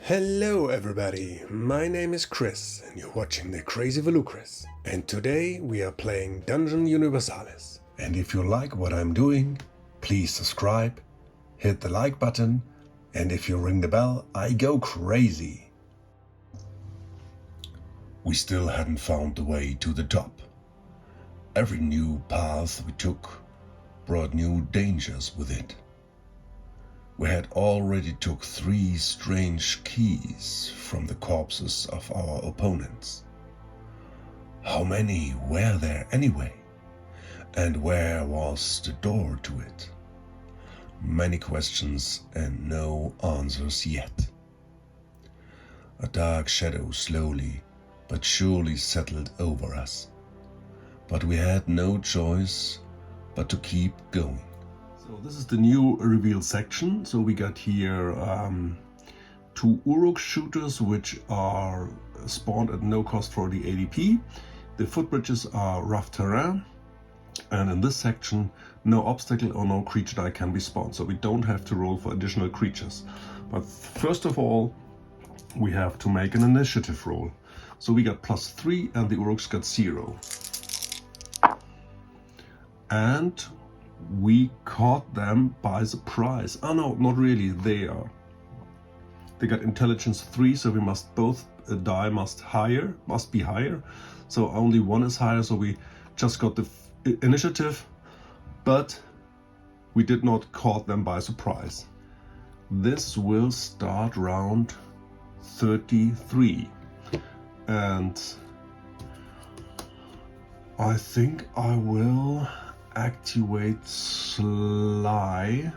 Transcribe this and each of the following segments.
Hello everybody, my name is Chris and you're watching the Crazy Volucris. And today we are playing Dungeon Universalis. And if you like what I'm doing, please subscribe, hit the like button, and if you ring the bell, I go crazy. We still hadn't found the way to the top. Every new path we took brought new dangers with it. We had already took 3 strange keys from the corpses of our opponents. How many were there anyway? And where was the door to it? Many questions and no answers yet. A dark shadow slowly but surely settled over us. But we had no choice but to keep going. So this is the new reveal section. So we got here 2 Uruk shooters which are spawned at no cost for the ADP. The footbridges are rough terrain, and in this section no obstacle or no creature die can be spawned, so we don't have to roll for additional creatures. But first of all we have to make an initiative roll. So we got +3 and the Uruks got 0. And we caught them by surprise. Oh no, not really. They got intelligence 3, so we must both die must be higher. So only one is higher, so we just got the initiative, but we did not caught them by surprise. This will start round 33, and I think I will activate Sly.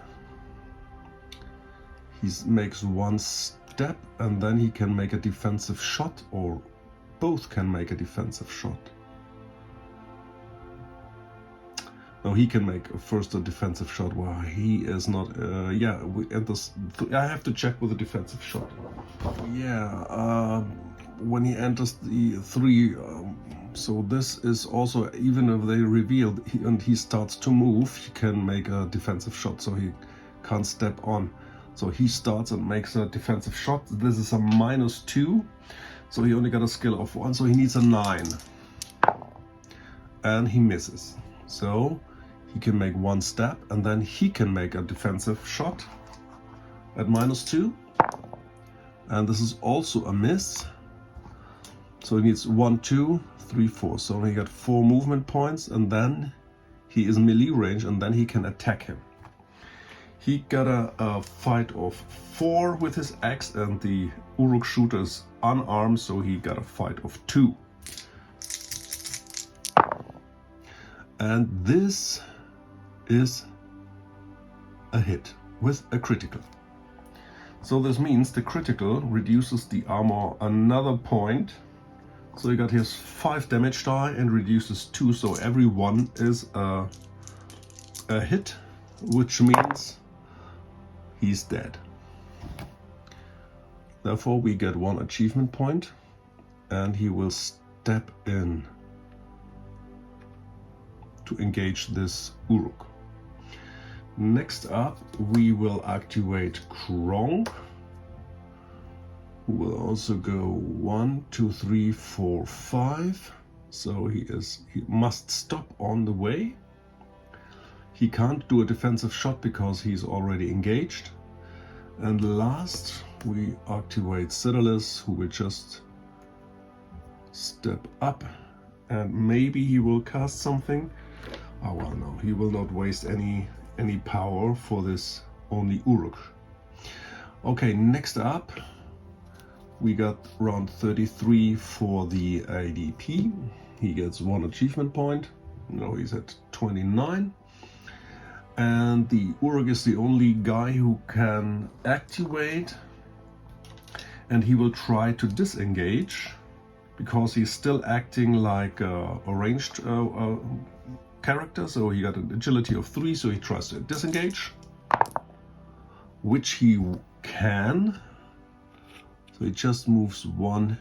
He makes 1 step and then he can make a defensive shot, or both can make a defensive shot. No, he can make first a defensive shot while he is not. I have to check with a defensive shot. When he enters the 3. So this is also, even if they revealed and he starts to move, he can make a defensive shot, so he can't step on. So he starts and makes a defensive shot. This is a -2, so he only got a skill of 1, so he needs a 9. And he misses. So he can make 1 step and then he can make a defensive shot at -2. And this is also a miss. So he needs 1, 2, 3, 4. So he got 4 movement points, and then he is melee range, and then he can attack him. He got a fight of 4 with his axe, and the Uruk shooter is unarmed, so he got a fight of 2. And this is a hit with a critical. So this means the critical reduces the armor another point. So he got his 5 damage die and reduces 2, so every 1 is a hit, which means he's dead. Therefore we get 1 achievement point, and he will step in to engage this Uruk. Next up we will activate Kronk, who will also go 1, 2, 3, 4, 5. So he must stop on the way. He can't do a defensive shot because he's already engaged. And last we activate Universalis, who will just step up, and maybe he will cast something. Oh well, no, he will not waste any power for this only Uruk. Okay, next up we got round 33 for the ADP. He gets 1 achievement point. No, he's at 29. And the Uruk is the only guy who can activate, and he will try to disengage because he's still acting like a ranged character. So he got an agility of 3, so he tries to disengage, which he can. So he just moves 1,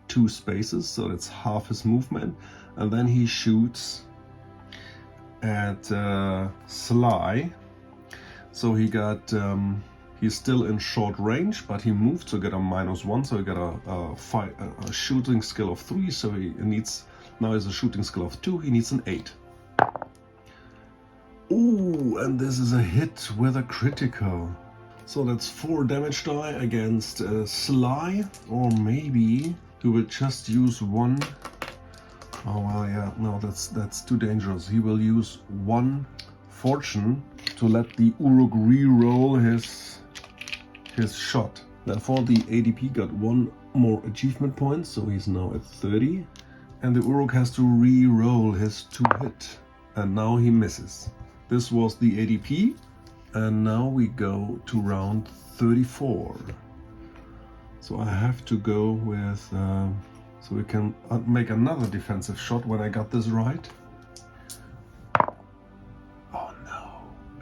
2 spaces, so that's half his movement, and then he shoots at Sly. So he got He's still in short range, but he moved to get a -1, so he got a shooting skill of 3, so he needs, now he's a shooting skill of 2, he needs an 8. Ooh, and this is a hit with a critical. So that's 4 damage die against Sly, or maybe he will just use 1. Oh well, yeah, no, that's too dangerous. He will use 1 fortune to let the Uruk re-roll his shot. Therefore, the ADP got 1 more achievement point, so he's now at 30. And the Uruk has to re-roll his 2 hit, and now he misses. This was the ADP, and now we go to round 34. So I have to go with, so we can make another defensive shot when I got this right. Oh no,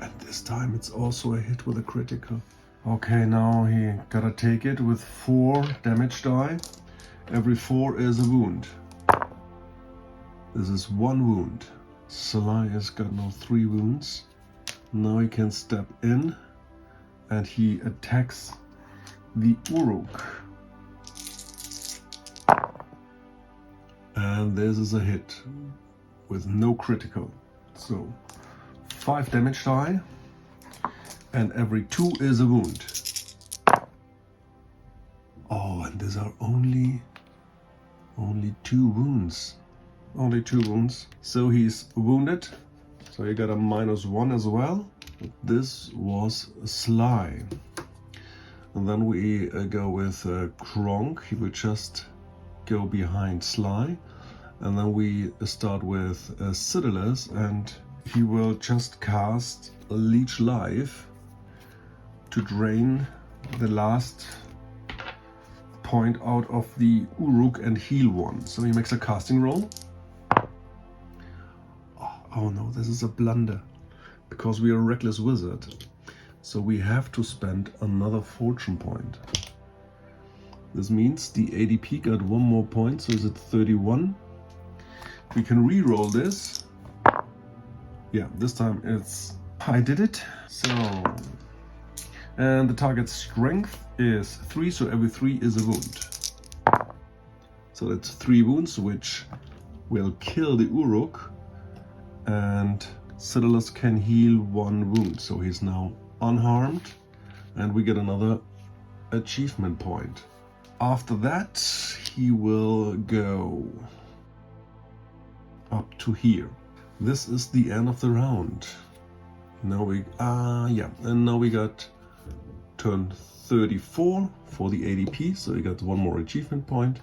and this time it's also a hit with a critical. Okay, now he gotta take it with 4 damage die. Every 4 is a wound. This is 1 wound. Sly has got now 3 wounds. Now he can step in and he attacks the Uruk. And this is a hit with no critical. So 5 damage die. And every 2 is a wound. Oh, and these are only 2 wounds. Only 2 wounds. So he's wounded. So he got a -1 as well. This was Sly. And then we go with Kronk. He will just go behind Sly. And then we start with Citadels, and he will just cast Leech Life to drain the last point out of the Uruk and heal 1. So he makes a casting roll. Oh no, this is a blunder, because we are a reckless wizard. So we have to spend another fortune point. This means the ADP got 1 more point, so is it 31? We can re-roll this. Yeah, this time I did it. So, and the target's strength is 3, so every 3 is a wound. So that's 3 wounds, which will kill the Uruk, and Citadels can heal 1 wound, so he's now unharmed, and we get another achievement point. After that, he will go up to here. This is the end of the round. Now and now we got turn 34 for the ADP, so we got 1 more achievement point.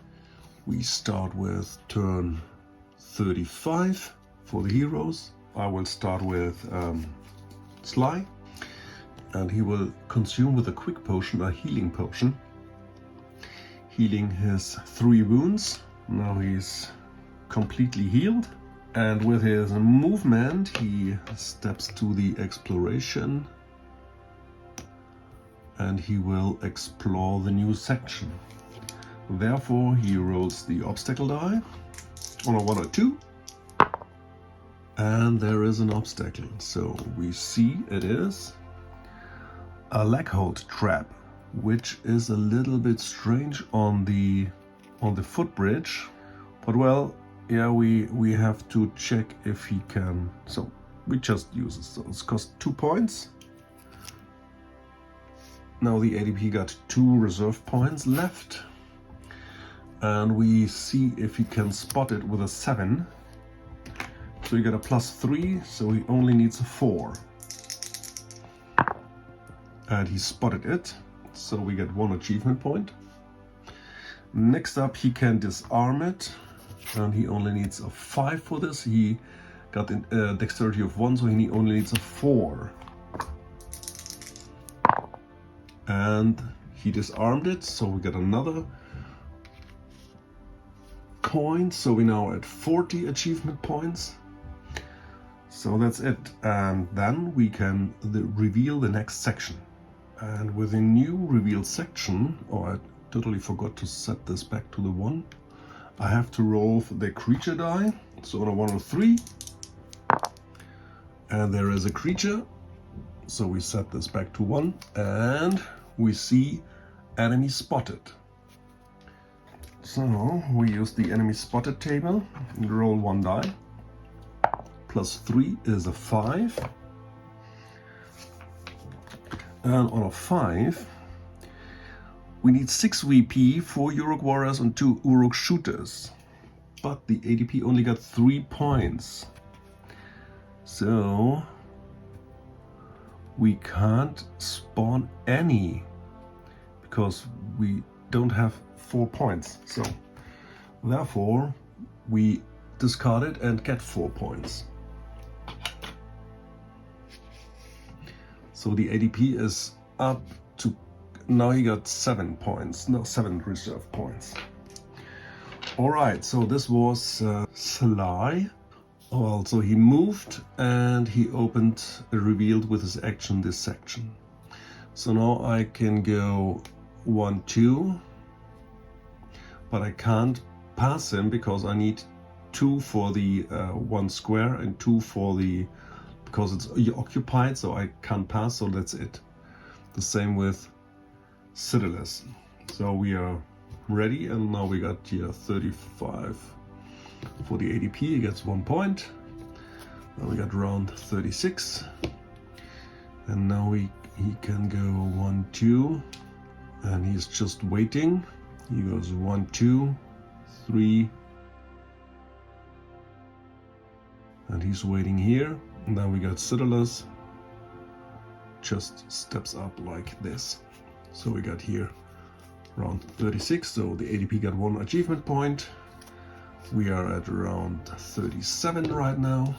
We start with turn 35 for the heroes. I will start with Sly, and he will consume with a quick potion a healing potion, healing his 3 wounds. Now he's completely healed, and with his movement he steps to the exploration, and he will explore the new section. Therefore he rolls the obstacle die on a 1 or 2, and there is an obstacle. So we see it is a leg hold trap, which is a little bit strange on the footbridge, but well, yeah, we have to check if he can. So we just use it. So it's cost 2 points. Now the ADP got 2 reserve points left, and we see if he can spot it with a 7. So he got a +3, so he only needs a 4. And he spotted it, so we get 1 achievement point. Next up, he can disarm it, and he only needs a 5 for this. He got a dexterity of 1, so he only needs a 4. And he disarmed it, so we get another point. So we're now at 40 achievement points. So that's it, and then we can reveal the next section. And with a new reveal section, I totally forgot to set this back to the 1. I have to roll the creature die, so on a 1 or 3. And there is a creature, So we set this back to 1 and we see enemy spotted. So we use the enemy spotted table and roll 1 die. +3 is a 5. And on a 5, we need 6 VP, 4 Uruk warriors and 2 Uruk shooters. But the ADP only got 3 points. So we can't spawn any because we don't have 4 points. So therefore we discard it and get 4 points. So the ADP is up to, now he got 7 points, no, 7 reserve points. Alright, so this was Sly. Well, so he moved and he revealed with his action this section. So now I can go 1, 2, but I can't pass him because I need 2 for the 1 square and 2 for the, because it's occupied, so I can't pass, so that's it. The same with Universalis. So we are ready, and now we got here 35 for the ADP. He gets 1 point. Now we got round 36, and now he can go 1, 2, and he's just waiting. He goes 1, 2, 3, and he's waiting here. And then we got Universalis, just steps up like this. So we got here round 36, so the ADP got 1 achievement point. We are at round 37 right now,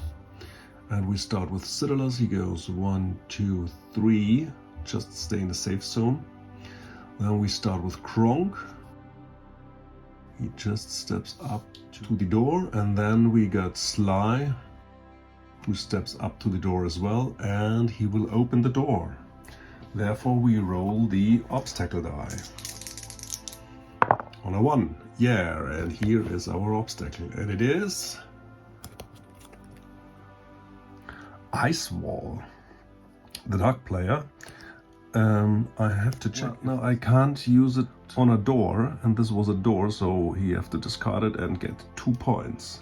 and we start with Universalis. He goes 1, 2, 3, just stay in the safe zone. Then we start with Kronk. He just steps up to the door, and then we got Sly, who steps up to the door as well, and he will open the door. Therefore we roll the obstacle die. On a 1, yeah, and here is our obstacle, and it is Ice Wall. The dark player, I have to check. Now I can't use it on a door, and this was a door, so he have to discard it and get 2 points.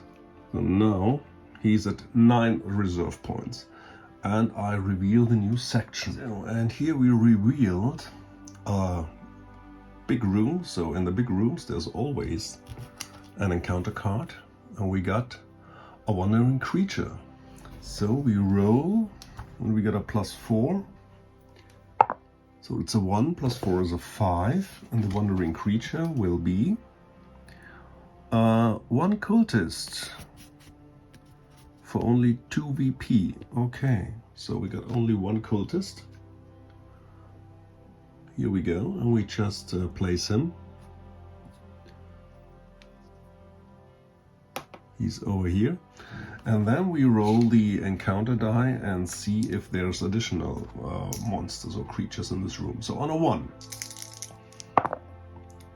So now he's at 9 reserve points, and I reveal the new section. So, and here we revealed a big room. So in the big rooms there's always an encounter card, and we got a wandering creature. So we roll, and we got a +4. So it's a 1, +4 is a 5, and the wandering creature will be 1 cultist for only 2 VP. Okay, so we got only 1 cultist. Here we go, and we just place him. He's over here. And then we roll the encounter die and see if there's additional monsters or creatures in this room. So on a 1.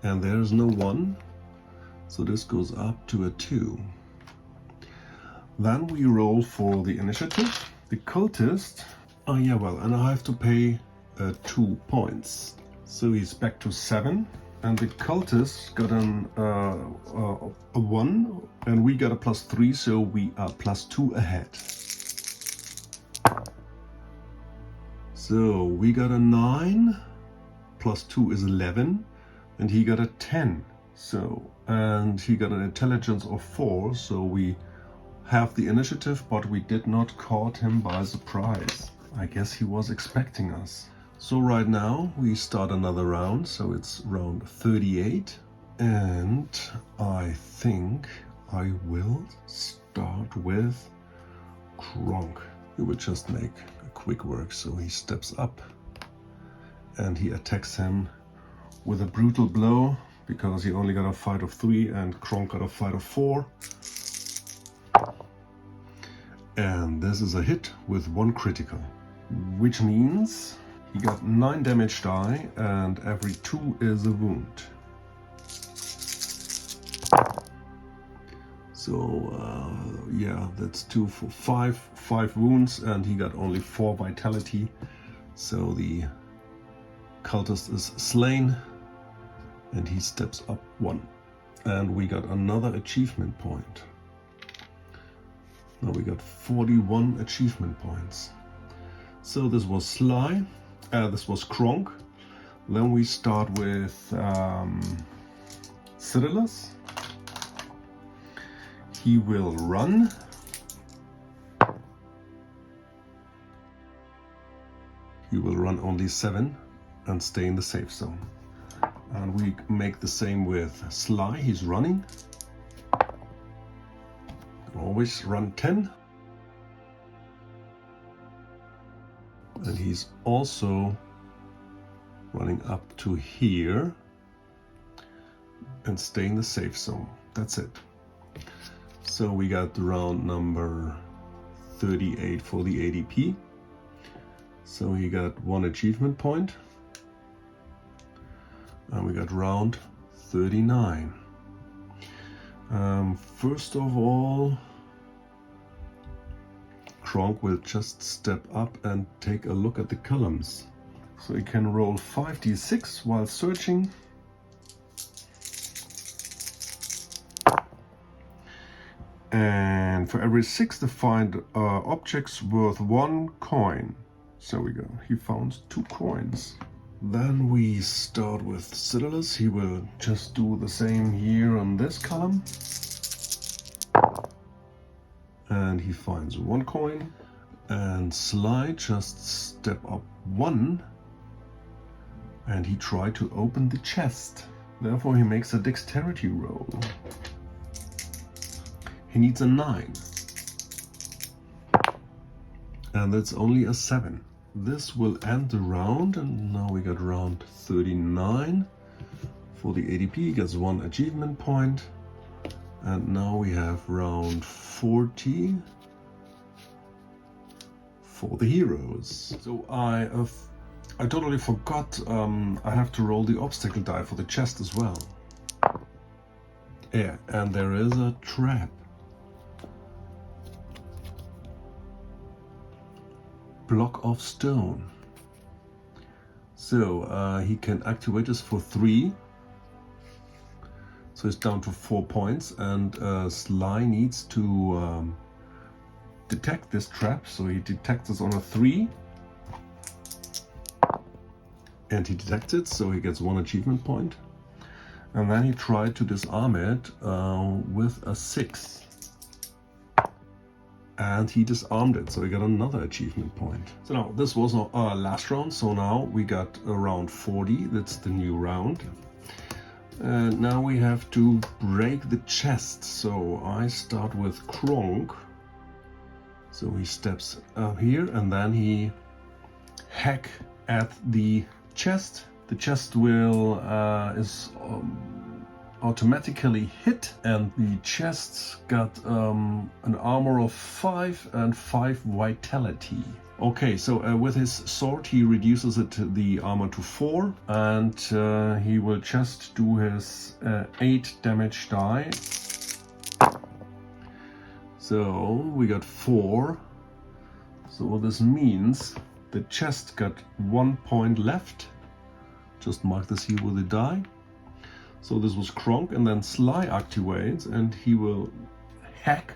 And there's no 1. So this goes up to a 2. Then we roll for the initiative. The cultist, oh yeah, well, and I have to pay 2 points. So he's back to 7. And the cultist got a 1, and we got a +3, so we are +2 ahead. So we got a 9, +2 is 11, and he got a 10. So, and he got an intelligence of 4, so we have the initiative, but we did not caught him by surprise. I guess he was expecting us. So right now we start another round, so it's round 38, and I think I will start with Kronk. He will just make a quick work, so he steps up and he attacks him with a brutal blow, because he only got a fight of 3 and Kronk got a fight of 4. And this is a hit with 1 critical, which means he got 9 damage die, and every 2 is a wound. So yeah, that's 2 for 5 wounds, and he got only 4 vitality. So the cultist is slain and he steps up 1. And we got another achievement point. Now we got 41 achievement points. So this was Sly, this was Kronk. Then we start with Cyrillus. He will run. He will run only 7 and stay in the safe zone. And we make the same with Sly. He's running. Always run 10. And he's also running up to here and stay in the safe zone. That's it. So we got round number 38 for the ADP. So he got 1 achievement point. And we got round 39. First of all, Kronk will just step up and take a look at the columns. So he can roll 5d6 while searching. And for every 6 defined objects worth 1 coin. So we go, he found 2 coins. Then we start with Cyrillus. He will just do the same here on this column. And he finds 1 coin. And Sly just step up 1. And he tried to open the chest. Therefore he makes a dexterity roll. He needs a 9. And that's only a 7. This will end the round, and now we got round 39. For the ADP, he gets 1 achievement point. And now we have round 40 for the heroes. So I totally forgot I have to roll the obstacle die for the chest as well. Yeah, and there is a trap. Block of stone. So he can activate this for 3. So it's down to 4 points, and Sly needs to detect this trap. So he detects it on a 3. And he detects it, so he gets 1 achievement point. And then he tried to disarm it with a 6. And he disarmed it, so we got another achievement point. So now, this was our last round, so now we got round 40, that's the new round. And now we have to break the chest, so I start with Kronk. So he steps up here, and then he hack at the chest. The chest will is automatically hit, and the chest got an armor of 5 and 5 vitality. Okay, so with his sword he reduces the armor to 4, and he will just do his 8 damage die. So we got 4. So what this means, the chest got 1 point left. Just mark this here with a die. So this was Kronk, and then Sly activates, and he will hack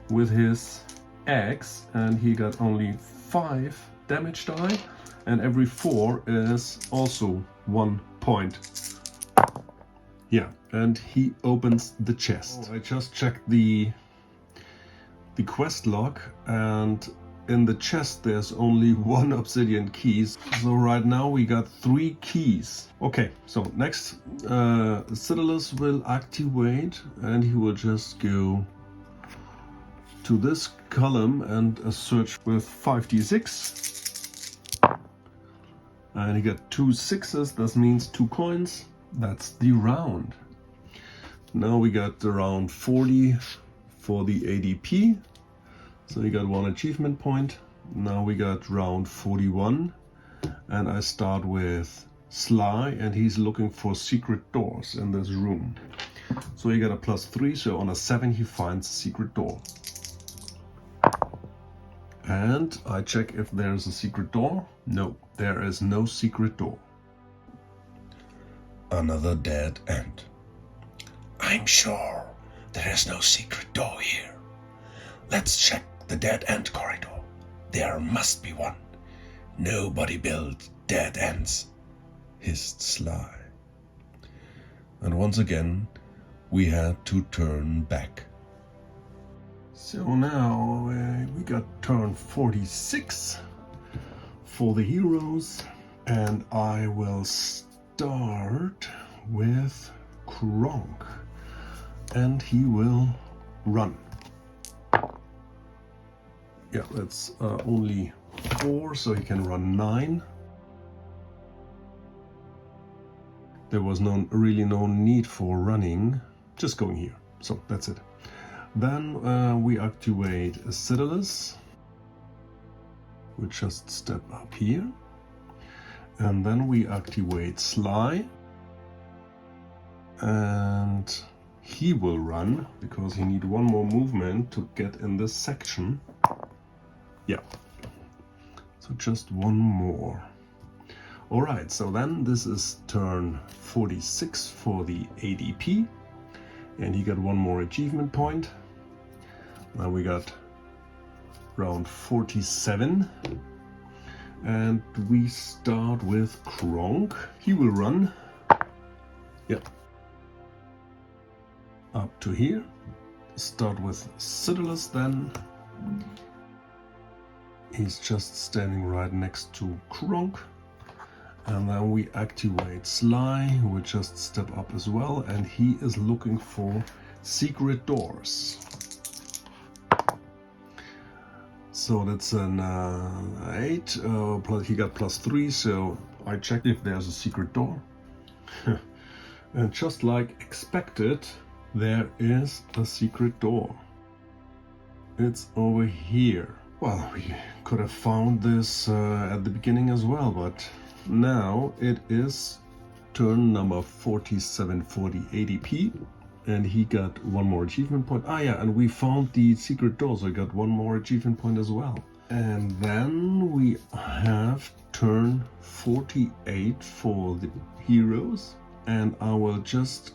with his axe, and he got only 5 damage die, and every 4 is also 1 point. Yeah, and he opens the chest. I just checked the quest log, and in the chest there's only 1 obsidian key. So right now we got 3 keys. Okay, so next Cyrillus will activate, and he will just go to this column and search with 5d6. And he got 2 6s, that means 2 coins. That's the round. Now we got around 40 for the ADP. So he got 1 achievement point. Now we got round 41, and I start with Sly, and he's looking for secret doors in this room. So he got a +3, so on a 7 he finds a secret door. And I check if there's a secret door. No, there is no secret door. Another dead end. I'm sure there is no secret door here. Let's check the dead end corridor. There must be one. Nobody built dead ends, hissed Sly. And once again, we had to turn back. So now we got turn 46 for the heroes, and I will start with Kronk, and he will run. Yeah, that's only 4, so he can run 9. There was really no need for running, just going here. So that's it. Then we activate Universalis. We just step up here. And then we activate Sly. And he will run, because he needs one more movement to get in this section. Yeah. So just one more. Alright, so then this is turn 46 for the ADP. And he got one more achievement point. Now we got round 47. And we start with Kronk. He will run. Yep. Up to here. Start with Universalis then. He's just standing right next to Kronk. And then we activate Sly, who will just step up as well, and he is looking for secret doors. So that's an 8, plus he got +3, so I checked if there's a secret door. And just like expected, there is a secret door. It's over here. Well, we could have found this at the beginning as well, but now it is turn number 47 for the ADP, and he got one more achievement point. Ah yeah, and we found the secret door, so I got one more achievement point as well. And then we have turn 48 for the heroes, and I will just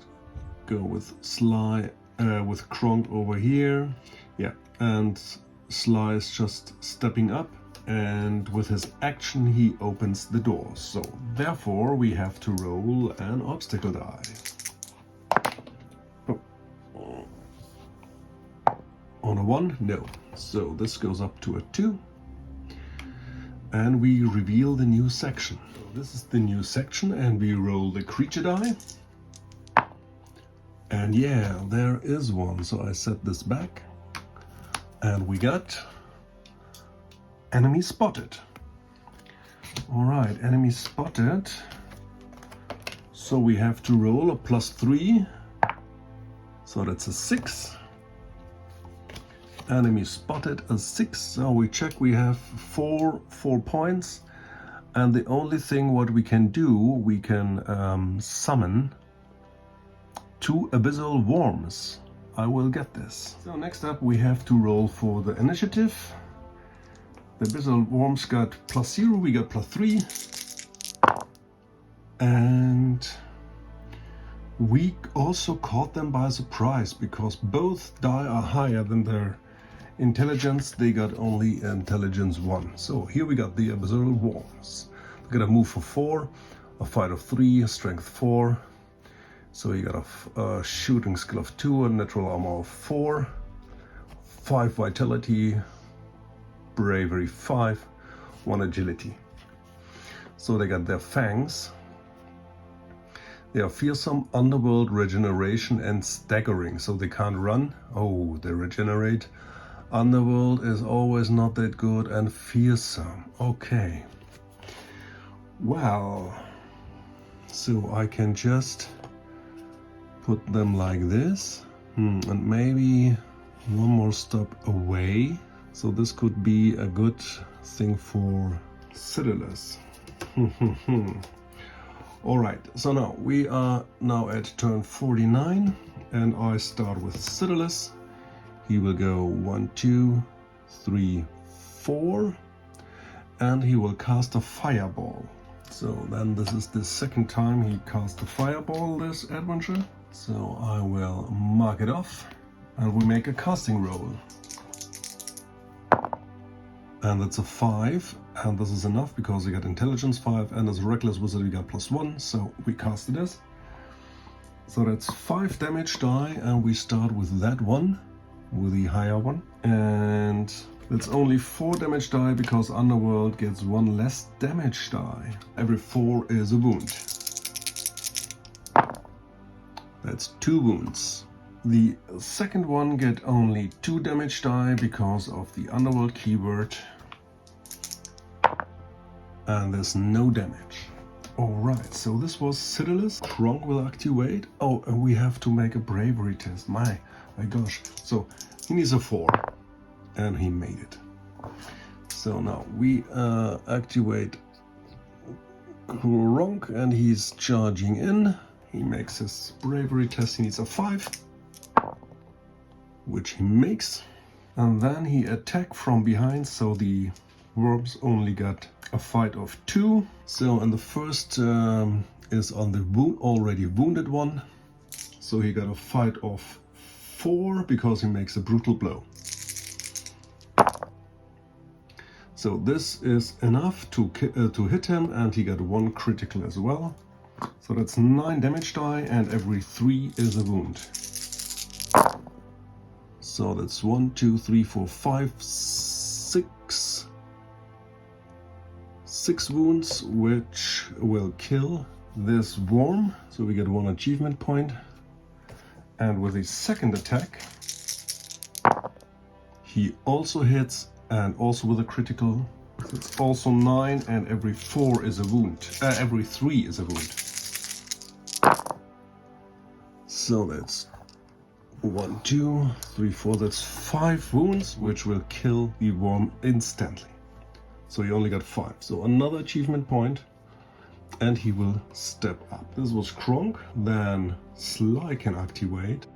go with Sly, with Kronk over here. Yeah, and Sly is just stepping up. And with his action, he opens the door. So therefore, we have to roll an obstacle die. Oh. On a 1, no. So this goes up to a 2. And we reveal the new section. So this is the new section, and we roll the creature die. And yeah, there is one. So I set this back. And we got enemy spotted. Alright, enemy spotted. So we have to roll a +3. So that's a 6. Enemy spotted, a 6. So we check, we have 4 points. And the only thing what we can do, we can summon 2 abyssal worms. I will get this. So next up we have to roll for the initiative. The abyssal worms got +0, we got +3. And we also caught them by surprise, because both die are higher than their intelligence. They got only intelligence 1. So here we got the abyssal worms. They got a move for 4, a fight of 3, a strength 4. So you got a shooting skill of 2, a natural armor of 4, 5 vitality, bravery 5, 1 agility. So they got their fangs. They are fearsome, underworld, regeneration, and staggering. So they can't run. Oh, they regenerate. Underworld is always not that good, and fearsome. Okay. Well, so I can just put them like this, and maybe one more stop away. So this could be a good thing for Universalis. Alright, so now we are now at turn 49, and I start with Universalis. He will go 1, 2, 3, 4, and he will cast a fireball. So then this is the second time he cast a fireball this adventure. So I will mark it off and we make a casting roll. And that's a 5, and this is enough because we got intelligence 5, and as a reckless wizard we got +1, so we casted this. So that's 5 damage die, and we start with that one, with the higher one. And that's only 4 damage die because Underworld gets 1 less damage die. Every 4 is a wound. That's 2 wounds. The second one get only 2 damage die because of the Underworld keyword. And there's no damage. Alright, so this was Citadels. Kronk will activate. Oh, and we have to make a bravery test. My gosh. So he needs a 4. And he made it. So now we activate Kronk and he's charging in. He makes his bravery test. He needs a 5. Which he makes, and then he attacked from behind, so the worms only got a fight of 2. So and the first is on the already wounded one, so he got a fight of 4 because he makes a brutal blow. So this is enough to hit him, and he got 1 critical as well. So that's 9 damage die, and every 3 is a wound. So that's 1, 2, 3, 4, 5, 6. 6 wounds, which will kill this worm. So we get 1 achievement point. And with his second attack, he also hits, and also with a critical. So it's also 9, and every 4 is a wound. Every 3 is a wound. So that's 1, 2, 3, 4, that's 5 wounds, which will kill the worm instantly. So he only got 5. So another achievement point, and he will step up. This was Kronk. Then Sly can activate.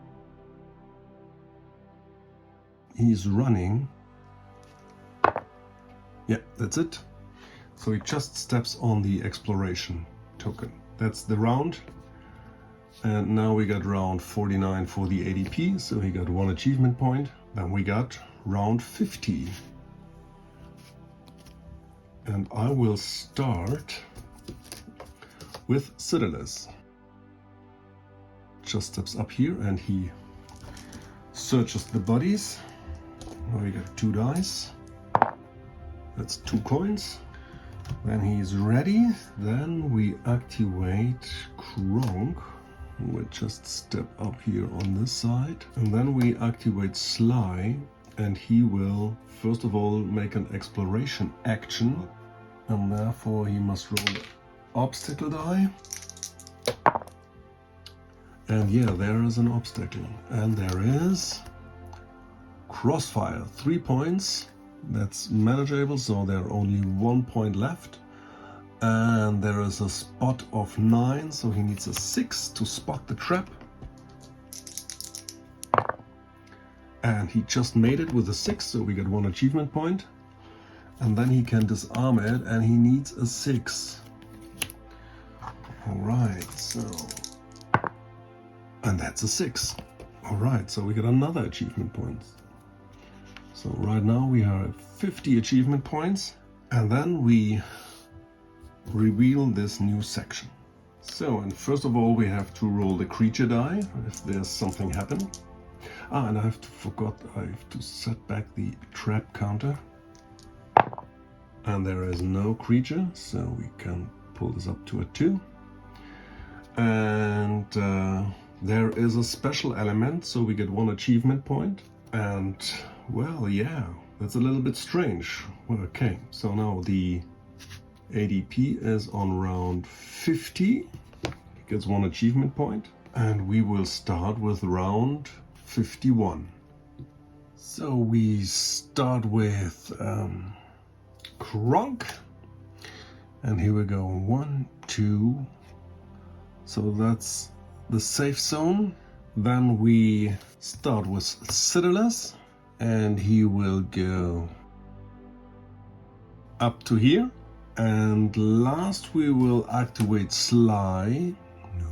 He's running. Yeah, that's it. So he just steps on the exploration token. That's the round. And now we got round 49 for the ADP, so he got 1 achievement point. Then we got round 50. And I will start with Citadels. Just steps up here and he searches the bodies. Now we got 2 dice. That's 2 coins. Then he's ready. Then we activate Kronk. We'll just step up here on this side, and then we activate Sly, and he will first of all make an exploration action, and therefore he must roll an obstacle die. And yeah, there is an obstacle, and there is crossfire, 3 points. That's manageable, so there are only 1 point left. And there is a spot of 9, so he needs a 6 to spot the trap. And he just made it with a 6, so we get 1 achievement point. And then he can disarm it, and he needs a 6. Alright, so... and that's a 6. Alright, so we get another achievement point. So right now we are at 50 achievement points. And then we reveal this new section. So, and first of all we have to roll the creature die if there's something happening. And I have to set back the trap counter. And there is no creature, so we can pull this up to a 2. And there is a special element, so we get 1 achievement point. And well, yeah, that's a little bit strange. Well, okay, so now the ADP is on round 50. He gets 1 achievement point. And we will start with round 51. So we start with Kronk. And here we go, 1, 2. So that's the safe zone. Then we start with Citadels. And he will go up to here. And last we will activate Sly,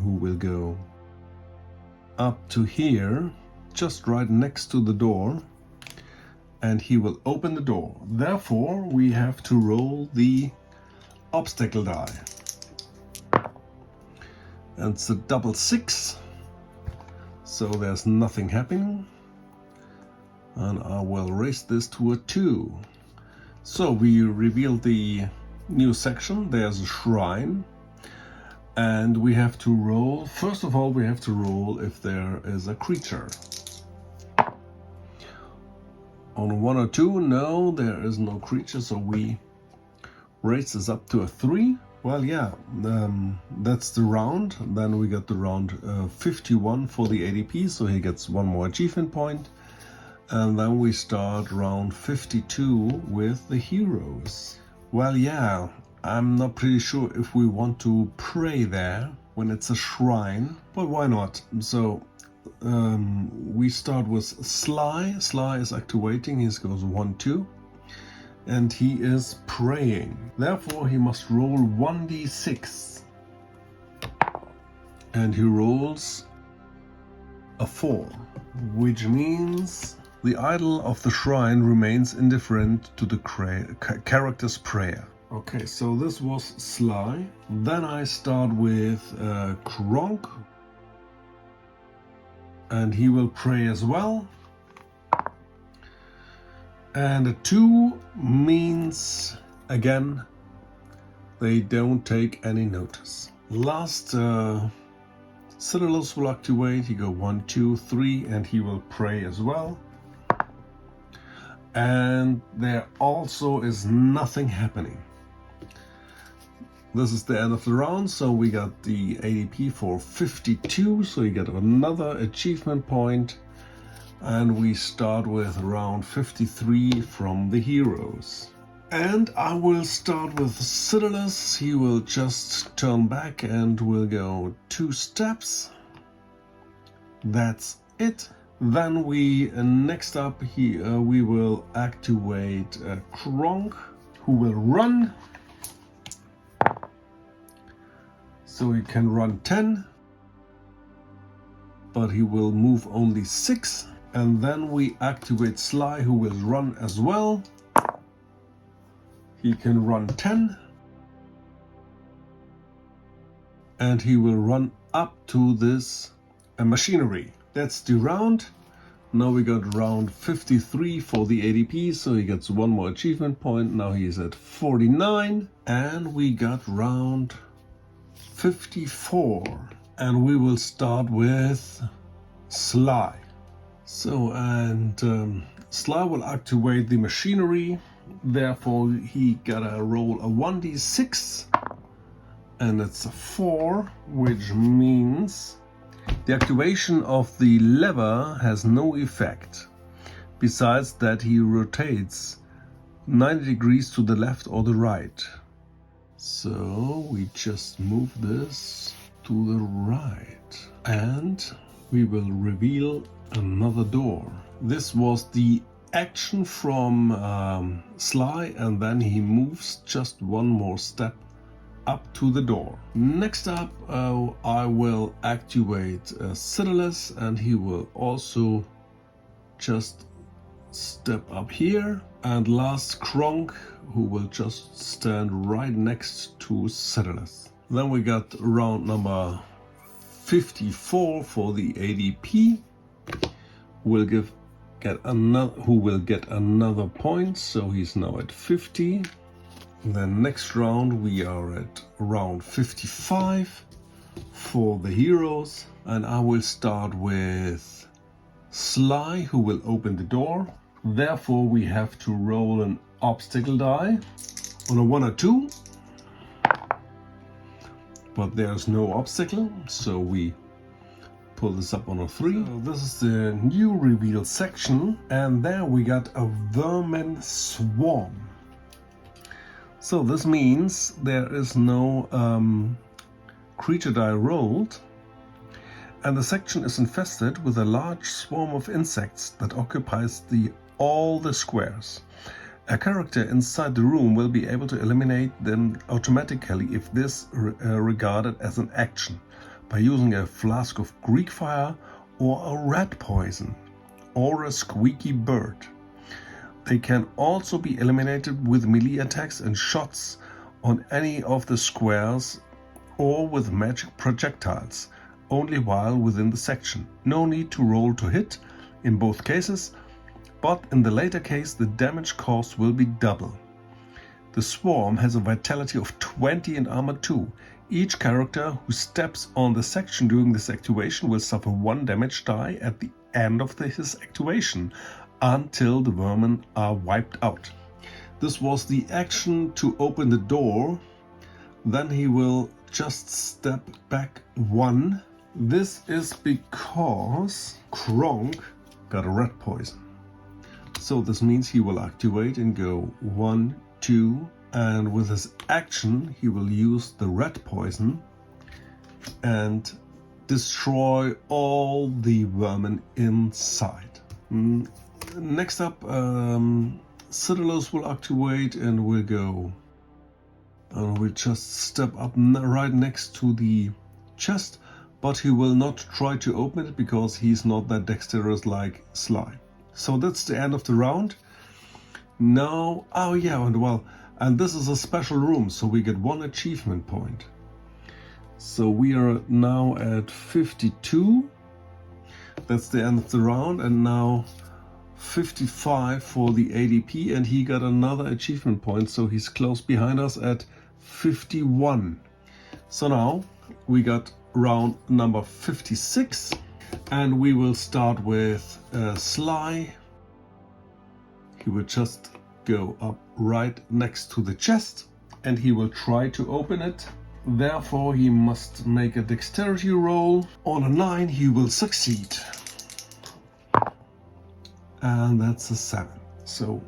who will go up to here, just right next to the door, and he will open the door. Therefore, we have to roll the obstacle die. And it's a double 6, so there's nothing happening. And I will raise this to a 2. So we reveal the new section. There's a shrine, and we have to roll. First of all, we have to roll if there is a creature. On 1 or 2, no, there is no creature, so we raise this up to a 3. Well, yeah, that's the round. Then we got the round 51 for the ADP, so he gets 1 more achievement point. And then we start round 52 with the heroes. Well, yeah, I'm not pretty sure if we want to pray there when it's a shrine, but why not? So we start with Sly. Sly is activating. He goes 1, 2, and he is praying. Therefore, he must roll 1d6, and he rolls a 4, which means the idol of the shrine remains indifferent to the character's prayer. Okay, so this was Sly. Then I start with Kronk, and he will pray as well. And a 2 means, again, they don't take any notice. Last Citadels will activate. He go 1, 2, 3, and he will pray as well. And there also is nothing happening. This is the end of the round, so we got the ADP for 52, so you get another achievement point. And we start with round 53 from the heroes. And I will start with Citadels. He will just turn back and will go 2 steps. That's it. Then we, next up, we will activate Kronk, who will run. So he can run 10, but he will move only 6. And then we activate Sly, who will run as well. He can run 10. And he will run up to this machinery. That's the round. Now we got round 53 for the ADP, so he gets 1 more achievement point. Now he's at 49. And we got round 54. And we will start with Sly. So, and Sly will activate the machinery. Therefore, he gotta roll a 1d6. And it's a 4, which means the activation of the lever has no effect, besides that he rotates 90 degrees to the left or the right. So we just move this to the right, and we will reveal another door. This was the action from Sly, and then he moves just 1 more step up to the door. Next up, I will activate Citadels, and he will also just step up here. And last, Kronk, who will just stand right next to Citadels. Then we got round number 54 for the ADP. Who will get another point, so he's now at 50. Then next round we are at round 55 for the heroes, and I will start with Sly, who will open the door. Therefore we have to roll an obstacle die on a 1 or 2, but there's no obstacle, so we pull this up on a 3. So this is the new reveal section, and there we got a vermin swarm. So this means there is no creature die rolled, and the section is infested with a large swarm of insects that occupies all the squares. A character inside the room will be able to eliminate them automatically if this regarded as an action, by using a flask of Greek fire or a rat poison or a squeaky bird. They can also be eliminated with melee attacks and shots on any of the squares or with magic projectiles, only while within the section. No need to roll to hit in both cases, but in the later case the damage cost will be double. The swarm has a vitality of 20 and armor 2. Each character who steps on the section during this activation will suffer 1 damage die at the end of his activation until the vermin are wiped out. This was the action to open the door. Then he will just step back 1. This is because Kronk got a rat poison. So this means he will activate and go 1, 2, and with his action he will use the rat poison and destroy all the vermin inside. Next up, Citadels will activate and will go. And we'll just step up right next to the chest, but he will not try to open it because he's not that dexterous like Sly. So that's the end of the round. Now, oh yeah, and this is a special room, so we get 1 achievement point. So we are now at 52. That's the end of the round, and now 55 for the ADP, and he got another achievement point, so he's close behind us at 51. So now we got round number 56, and we will start with Sly. He will just go up right next to the chest and he will try to open it. Therefore he must make a dexterity roll. On a 9 he will succeed, and that's a 7, so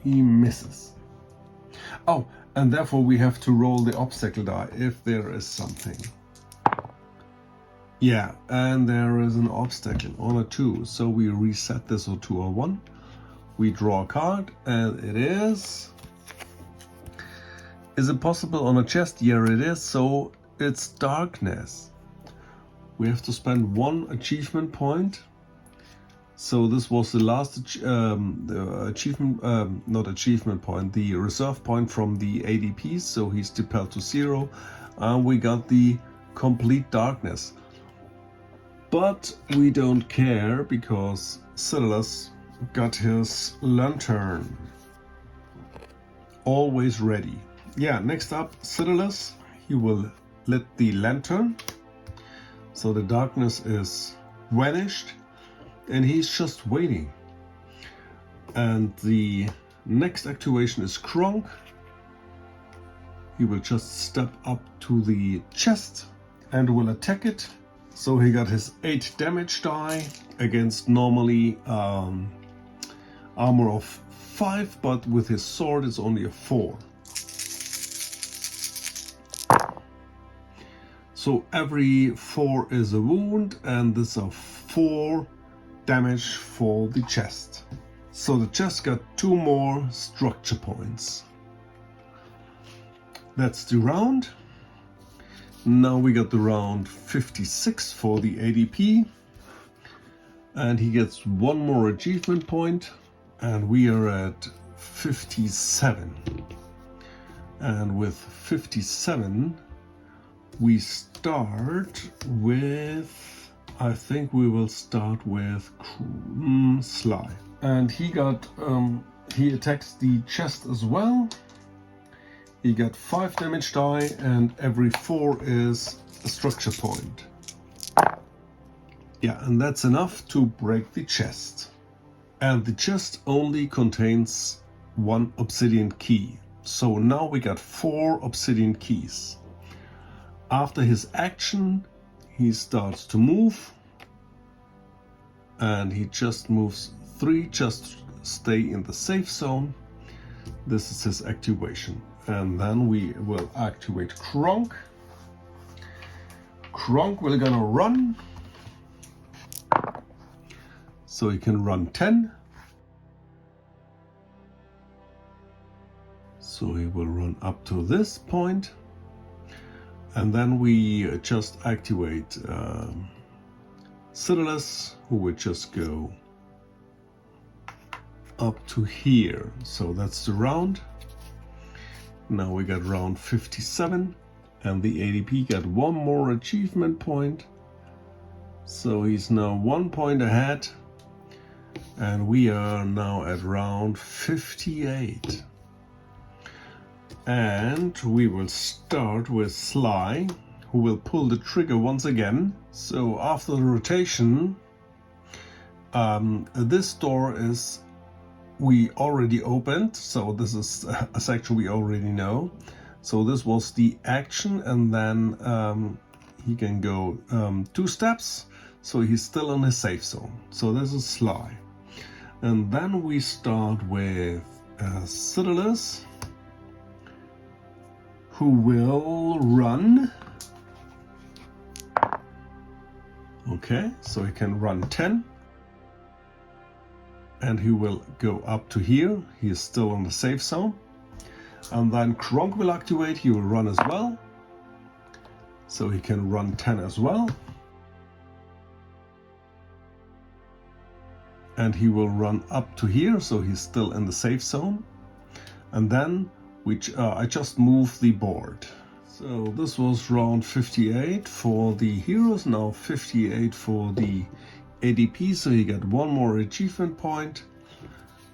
he misses. Oh, and therefore we have to roll the obstacle die if there is something. Yeah, and there is an obstacle on a 2, so we reset this to a 1. We draw a card, and it is... Is it possible on a chest? Yeah, it is, so it's darkness. We have to spend 1 achievement point. So this was the last achievement, not achievement point, the reserve point from the ADP, so he's dispelled to 0, and we got the complete darkness. But we don't care because Citadels got his lantern. Always ready. Yeah, next up, Citadels, he will lit the lantern. So the darkness is vanished and he's just waiting. And the next activation is Kronk. He will just step up to the chest and will attack it. So he got his 8 damage die against normally armor of 5, but with his sword it's only a 4. So every 4 is a wound, and this is 4 damage for the chest. So the chest got 2 more structure points. That's the round. Now we got the round 56 for the ADP, and he gets 1 more achievement point, and we are at 57. And with 57 we start with, I think we will start with Sly, and he got he attacks the chest as well. He got 5 damage die, and every 4 is a structure point. Yeah, and that's enough to break the chest. And the chest only contains 1 obsidian key. So now we got 4 obsidian keys. After his action, he starts to move. And he just moves 3, just stay in the safe zone. This is his activation. And then we will activate Kronk. Kronk will gonna run. So he can run 10. So he will run up to this point, and then we just activate Universalis, who will just go up to here. So that's the round. Now we got round 57, and the ADP got one more achievement point. So he's now 1 point ahead, and we are now at round 58. And we will start with Sly, who will pull the trigger once again. So after the rotation, this door is we already opened, so this is a section we already know. So this was the action, and then he can go 2 steps, so he's still in his safe zone. So this is Sly. And then we start with Universalis, who will run. Okay, so he can run 10. And he will go up to here. He is still in the safe zone. And then Kronk will activate. He will run as well. So he can run 10 as well. And he will run up to here. So he's still in the safe zone. And then I just moved the board. So this was round 58 for the heroes. Now 58 for the ADP, so he got one more achievement point,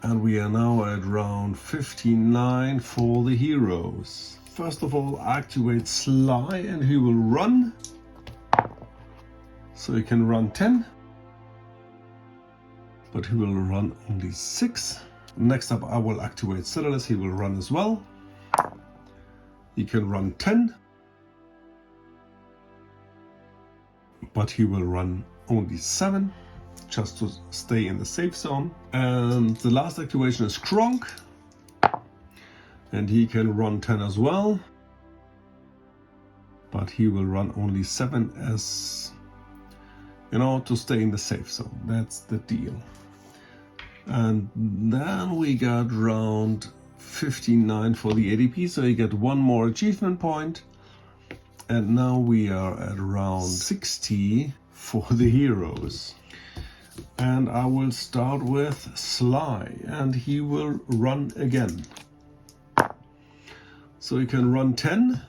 and we are now at round 59 for the heroes. First of all, activate Sly, and he will run. So he can run 10, but he will run only 6. Next up, I will activate Universalis. He will run as well. He can run 10, but he will run only 7, just to stay in the safe zone. And the last activation is Kronk, and he can run 10 as well, but he will run only 7, as you know, to stay in the safe zone. That's the deal. And then we got round 59 for the ADP, so he got one more achievement point. And now we are at round 60 for the heroes. And I will start with Sly, and he will run again. So he can run 10.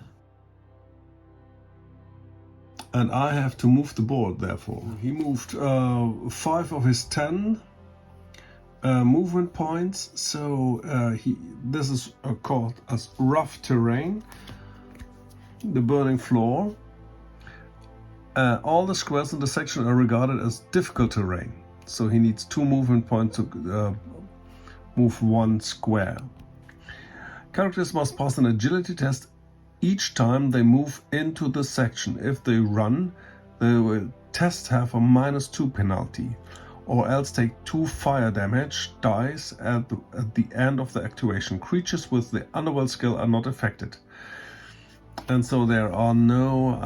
And I have to move the board, therefore. He moved 5 of his 10 movement points. So this is called as rough terrain. The burning floor. All the squares in the section are regarded as difficult terrain. So he needs 2 movement points to move 1 square. Characters must pass an agility test each time they move into the section. If they run, they will test have a -2 penalty, or else take 2 fire damage dice at the end of the activation. Creatures with the underworld skill are not affected. And so there are no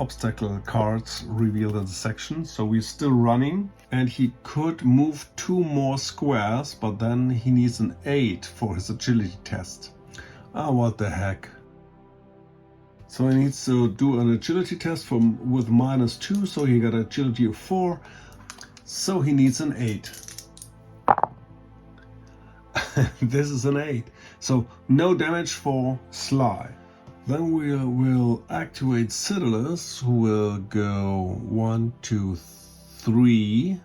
obstacle cards revealed in the section, so we're still running. And he could move 2 more squares, but then he needs an 8 for his agility test. Ah, what the heck. So he needs to do an agility test with -2, so he got agility of 4, so he needs an 8. This is an 8, so no damage for Sly. Then we will activate Universalis, who will go 1, 2, 3,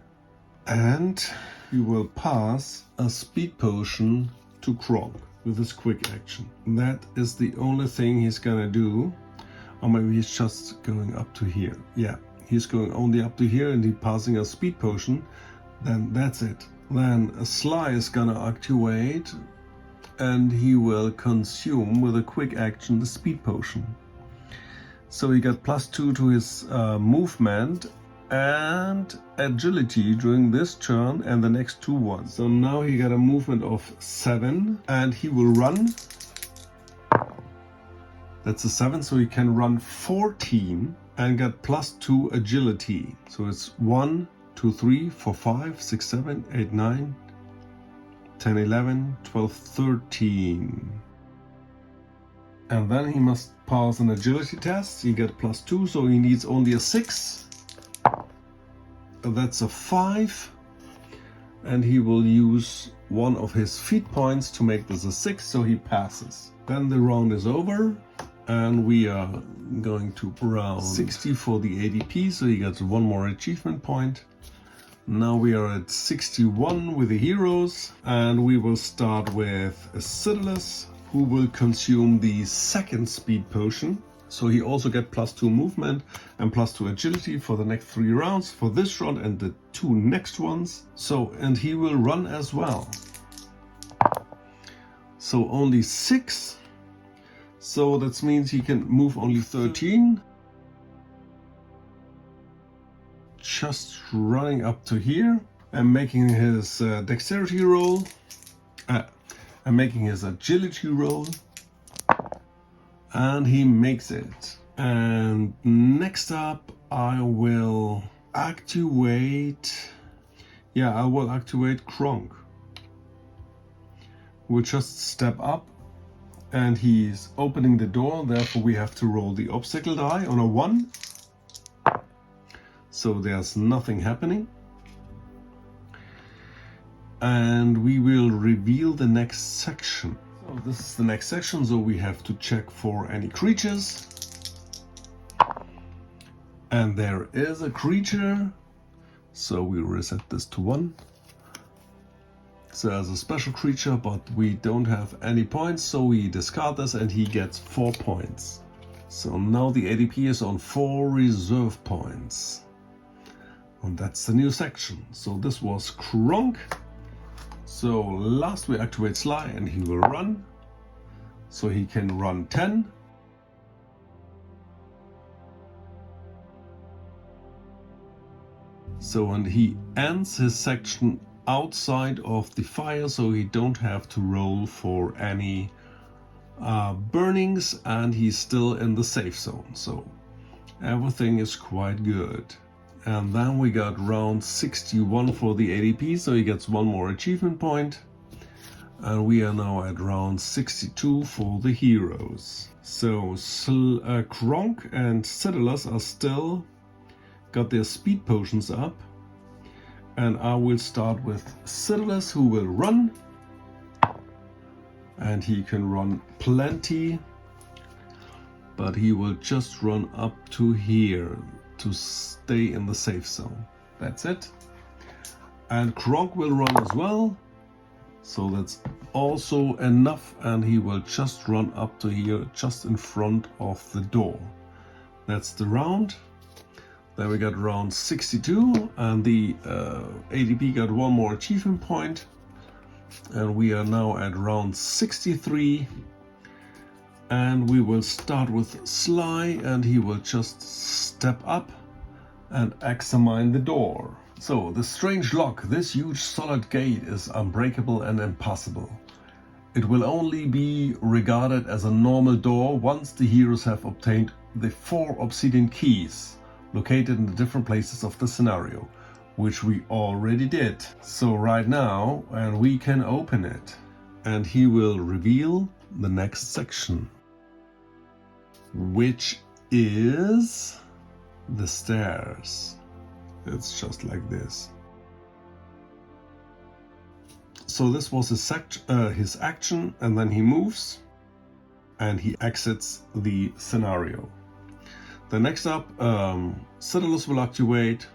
and he will pass a speed potion to Kronk with his quick action. That is the only thing he's gonna do. Or maybe he's just going up to here. Yeah, he's going only up to here, and he's passing a speed potion. Then that's it. Then Sly is gonna activate, and he will consume with a quick action the speed potion. So he got +2 to his movement and agility during this turn and the next 2 ones. So now he got a movement of 7, and he will run. That's a 7, so he can run 14 and get +2 agility. So it's 1, 2, 3, 4, 5, 6, 7, 8, 9, 10, 11, 12, 13. And then he must pass an agility test. He get +2, so he needs only a 6. That's a 5. And he will use one of his feat points to make this a 6, so he passes. Then the round is over, and we are going to round 60 for the ADP, so he gets one more achievement point. Now we are at 61 with the heroes, and we will start with Universalis, who will consume the second speed potion. So he also gets +2 movement and +2 agility for the next 3 rounds, for this round and the 2 next ones. So, and he will run as well. So only 6. So that means he can move only 13. Just running up to here and making his dexterity roll. And making his agility roll. And he makes it. And next up, I will activate. Yeah, I will activate Kronk. We'll just step up, and he's opening the door. Therefore, we have to roll the obstacle die on a 1. So there's nothing happening. And we will reveal the next section. So this is the next section, so we have to check for any creatures. And there is a creature. So we reset this to 1. So there's a special creature, but we don't have any points, so we discard this and he gets 4 points. So now the ADP is on 4 reserve points. And that's the new section. So this was Kronk. So last we activate Sly and he will run. So he can run 10. So and he ends his section outside of the fire, so he don't have to roll for any burnings, and he's still in the safe zone. So everything is quite good. And then we got round 61 for the ADP, so he gets 1 more achievement point. And we are now at round 62 for the heroes. So Kronk and Universalis are still got their speed potions up. And I will start with Universalis, who will run. And he can run plenty. But he will just run up to here to stay in the safe zone. That's it. And Kronk will run as well. So that's also enough, and he will just run up to here, just in front of the door. That's the round. Then we got round 62, and the ADP got 1 more achievement point. And we are now at round 63. And we will start with Sly, and he will just step up and examine the door. So, the strange lock, this huge solid gate, is unbreakable and impassable. It will only be regarded as a normal door once the heroes have obtained the 4 obsidian keys located in the different places of the scenario, which we already did. So right now, and we can open it, and he will reveal the next section, which is the stairs. It's just like this. So this was his action, and then he moves and he exits the scenario. The next up, Universalis will activate,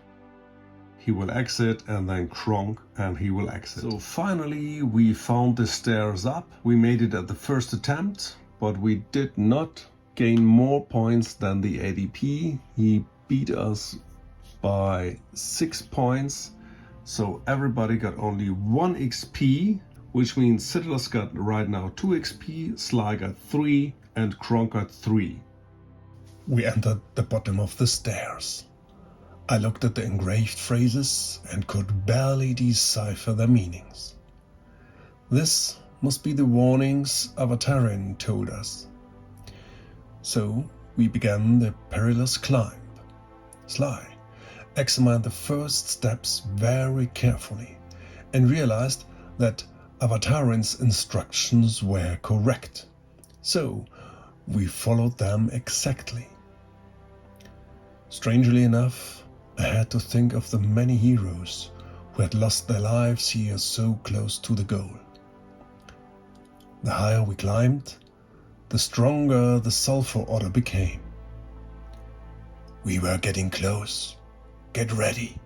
he will exit, and then Kronk, and he will exit. So finally we found the stairs up. We made it at the first attempt, but we did not gain more points than the ADP. He beat us by 6 points. So everybody got only 1 XP, which means Universalis got right now 2 XP, Sly got 3, and Kronk got 3. We entered the bottom of the stairs. I looked at the engraved phrases and could barely decipher their meanings. This must be the warnings Avatarian told us. So we began the perilous climb. Sly examined the first steps very carefully and realized that Avatarian's instructions were correct. So we followed them exactly. Strangely enough, I had to think of the many heroes who had lost their lives here so close to the goal. The higher we climbed, the stronger the sulfur odor became. We were getting close. Get ready.